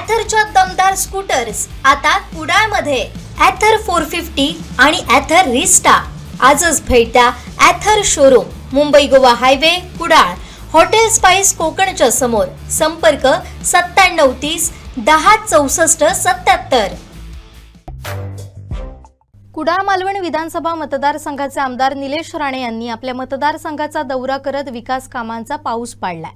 ॲथरच्या दमदार स्कूटर्स आता कुडाळमध्ये. ॲथर 450 आणि ॲथर रिस्टा. आजच भेट द्या Ather showroom, Mumbai Goa highway, Kudal. Hotel spice कोकणच्या समोर. संपर्क 9730 10 64 77. कुडाळ मालवण विधानसभा मतदारसंघाचे आमदार निलेश राणे यांनी आपल्या मतदारसंघाचा दौरा करत विकास कामांचा पाऊस पाडलाय.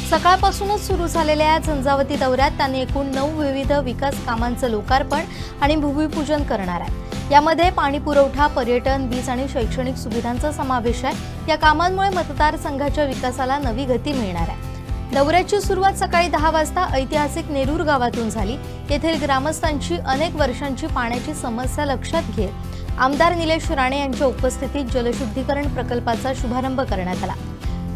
सकाळपासूनच सुरू झालेल्या या झंझावती दौऱ्यात त्यांनी एकूण 9 विविध विकास कामांचं लोकार्पण आणि भूमिपूजन करणार आहे. यामध्ये पाणी पुरवठा, पर्यटन, वीज आणि शैक्षणिक सुविधांचा समावेश आहे. या कामांमुळे मतदारसंघाच्या विकासाला नवी गती मिळणार आहे. दौऱ्याची सुरुवात सकाळी 10 वाजता ऐतिहासिक नेरूर गावातून झाली. येथील ग्रामस्थांची अनेक वर्षांची पाण्याची समस्या लक्षात घेत आमदार निलेश राणे यांच्या उपस्थितीत जलशुद्धीकरण प्रकल्पाचा शुभारंभ करण्यात आला.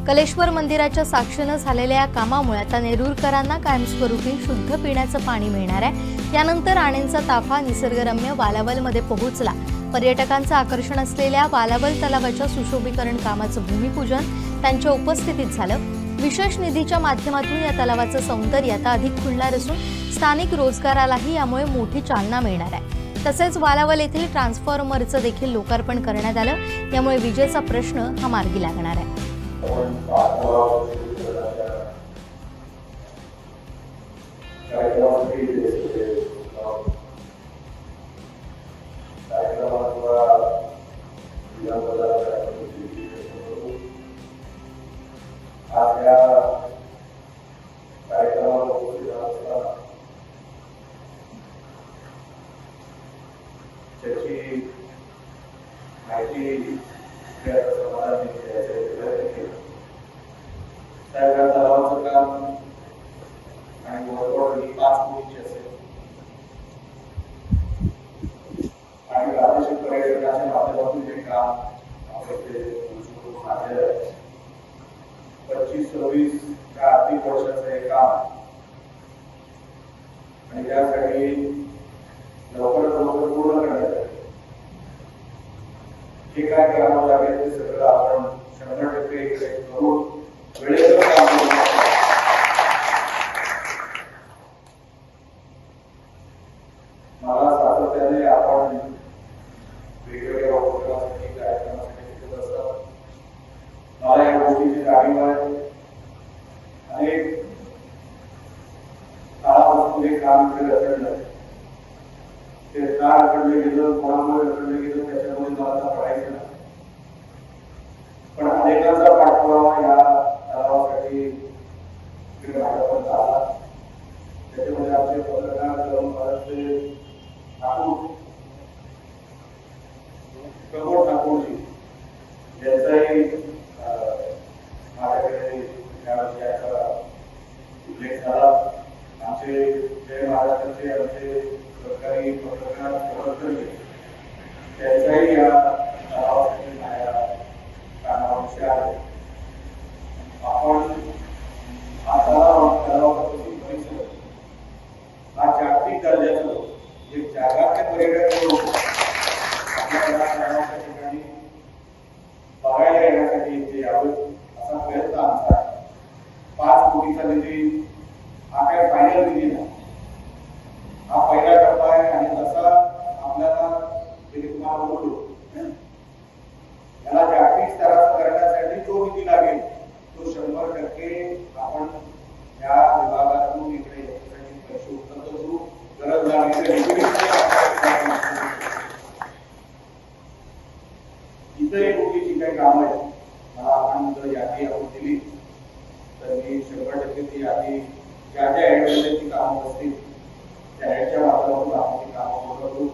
कलेश्वर मंदिराच्या साक्षीनं झालेल्या या कामामुळे आता नेरूरकरांना कायमस्वरूपी शुद्ध पिण्याचं पाणी मिळणार आहे. यानंतर राणेंचा ताफा निसर्गरम्य वालावलमध्ये पोहोचला. पर्यटकांचं आकर्षण असलेल्या वालावल तलावाच्या सुशोभीकरण कामाचं भूमिपूजन त्यांच्या उपस्थितीत झालं. विशेष निधीच्या माध्यमातून या तलावाचं सौंदर्य आता अधिक खुलणार असून स्थानिक रोजगारालाही यामुळे मोठी चालना मिळणार आहे. तसेच वालावल येथील ट्रान्सफॉर्मरचं देखील लोकार्पण करण्यात आलं. यामुळे विजेचा प्रश्न हा मार्गी लागणार आहे. आर्थिक वर्षाचं हे काम आणि त्यासाठी लवकरात लवकर पूर्ण करण्यात जे काय करावं लागेल ते सगळं आपण 100% करून वेळेवर काम करू. मला सातत्याने आपण वेगवेगळ्या उपक्रमासाठी कार्यक्रमासाठी तिथे असतात. मला या गोष्टीची जाणीव आहे. अनेक काळापासून हे काम इकडे रखडलं. ते का रखडले गेलं, कोणामुळे रखडले गेलं त्याच्यामुळे मला पडायचं नाही. पण अनेकांचा पाठपुरावा या तलावासाठी भाजपचा आला. त्याच्यामध्ये आमचे पत्रकार प्रमोद ठाकूरजी यांचाही माझ्याकडे या विषयाचा उल्लेख झाला. आमचे जय महाराष्ट्राचे आमचे सरकारी पत्रकार त्यांचाही या तलावासाठी कामाचा विषय आहे. आपण हा तलावापासून परिसर हा जागतिक दर्जाचा एक जागाचे पर्यटन आपल्या तलावाच्या ठिकाणी बघायला येण्यासाठी इथे यावं असा प्रयत्न आमचा आहे. 5 कोटीचा निधी हा काय फायनल निधी नाही. हा पहिला टप्पा आहे आणि तसा आपल्याला तुम्हाला बोललो याला जागतिक स्तरावर करण्यासाठी जो निधी लागेल तो 100% आपण या विभागातून इकडे याच्यासाठी पैसे उपलब्ध करू. गरज लागली इथंही मोठी जी काही कामं आहेत मला आपण जर यादी आपण दिली तर मी 100% ती यादी ज्या ज्या ऍडची कामं असतील त्या ऍडच्या माध्यमातून आपण ती कामं करू.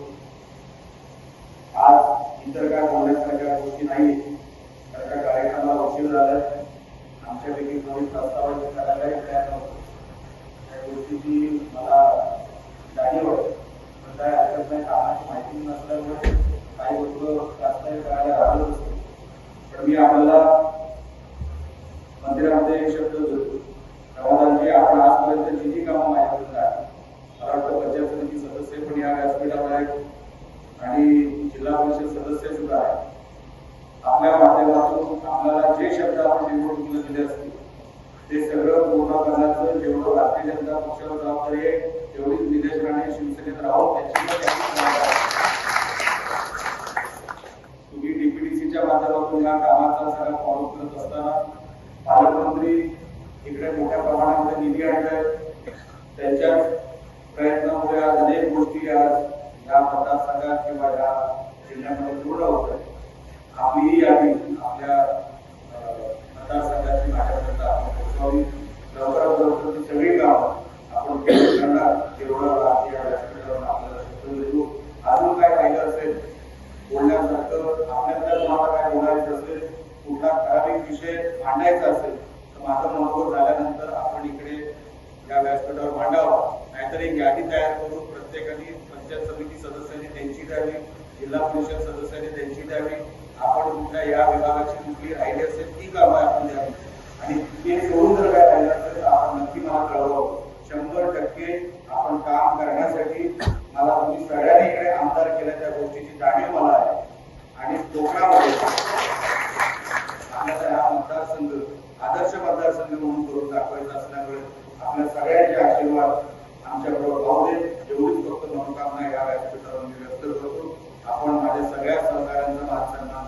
आज इतर काय बोलण्यासारख्या गोष्टी नाही. त्या कार्यक्रमाला उशीर झालाय. आमच्यापैकी कोणी प्रस्ताव करायलाही तयार नव्हतं. त्या गोष्टीची मला जाणीव आहे. पण काय हरकत नाही. कामाची माहिती नसल्यामुळे काही गोष्ट जास्त करायला राहिलं असतं. पण मी आपल्याला मंदिरामध्ये एक शब्द देतो. प्रवादांची आपण आजपर्यंत जी कामं माहिती आहे मला वाटतं पंचायत समिती सदस्य पण या व्यासपीठावर आहेत आणि जिल्हा परिषद सदस्य सुद्धा आहेत. आपल्या माध्यमातून आपल्याला जे शब्द आपण निवडणुकीला दिले असतील ते सगळं पूर्ण करण्याचं जेवढं भारतीय जनता पक्षाला जबाबदारी आहे तेवढीच निलेश राणे शिवसेनेत राहून त्याची पण त्यांची भूमिका आहे. तुम्ही डीपीडीसीच्या माध्यमातून या कामाचा सगळा फॉलो करत असताना पालकमंत्री इकडे मोठ्या प्रमाणामध्ये निधी आणलाय. त्यांच्या प्रयत्नामुळे आज अनेक गोष्टी आज या मतदारसंघात किंवा या जिल्ह्यामध्ये पूर्ण होत आहे. आपली ही यादी आपल्या मतदारसंघाची माझ्यापर्यंत आपण पोहोचवावी. लवकरात लवकर ती सगळी कामं आपण पूर्ण करणार. तेवढं या व्यासपीठावर आपल्याला शब्द देतो. अजून काय राहिलं असेल बोलण्यासारखं, आपल्याला तुम्हाला काय बोलायचं असेल, कुठला ठराविक विषय मांडायचा असेल तर माझं मनोगत झाल्यानंतर आपण इकडे या व्यासपीठावर मांडावा. नाहीतर एक यादी तयार करून प्रत्येकाने पंचायत समिती सदस्यांनी त्यांची द्यावी, जिल्हा परिषद सदस्यांनी त्यांची द्यावी. आपण कुठल्या या विभागाची कुठली राहिली असेल ती कामं आपण द्यावी आणि ते सोडून जर काय राहिलं असेल तर आपण नक्की मला कळवावं. 100% आपण काम करण्यासाठी मला तुम्ही सगळ्यांनी इकडे आमदार केल्या त्या गोष्टीची जाणीव मला आहे. आणि कोकणामध्ये आपल्याला हा मतदारसंघ आदर्श मतदारसंघ म्हणून करून दाखवायचा असल्यामुळे आपल्या सगळ्यांचे आशीर्वाद आमच्याबरोबर राहू दे एवढीच फक्त मनोकामना या व्यासपीठावर मी व्यक्त करतो. आपण माझ्या सगळ्या सहकाऱ्यांचा मान सन्मान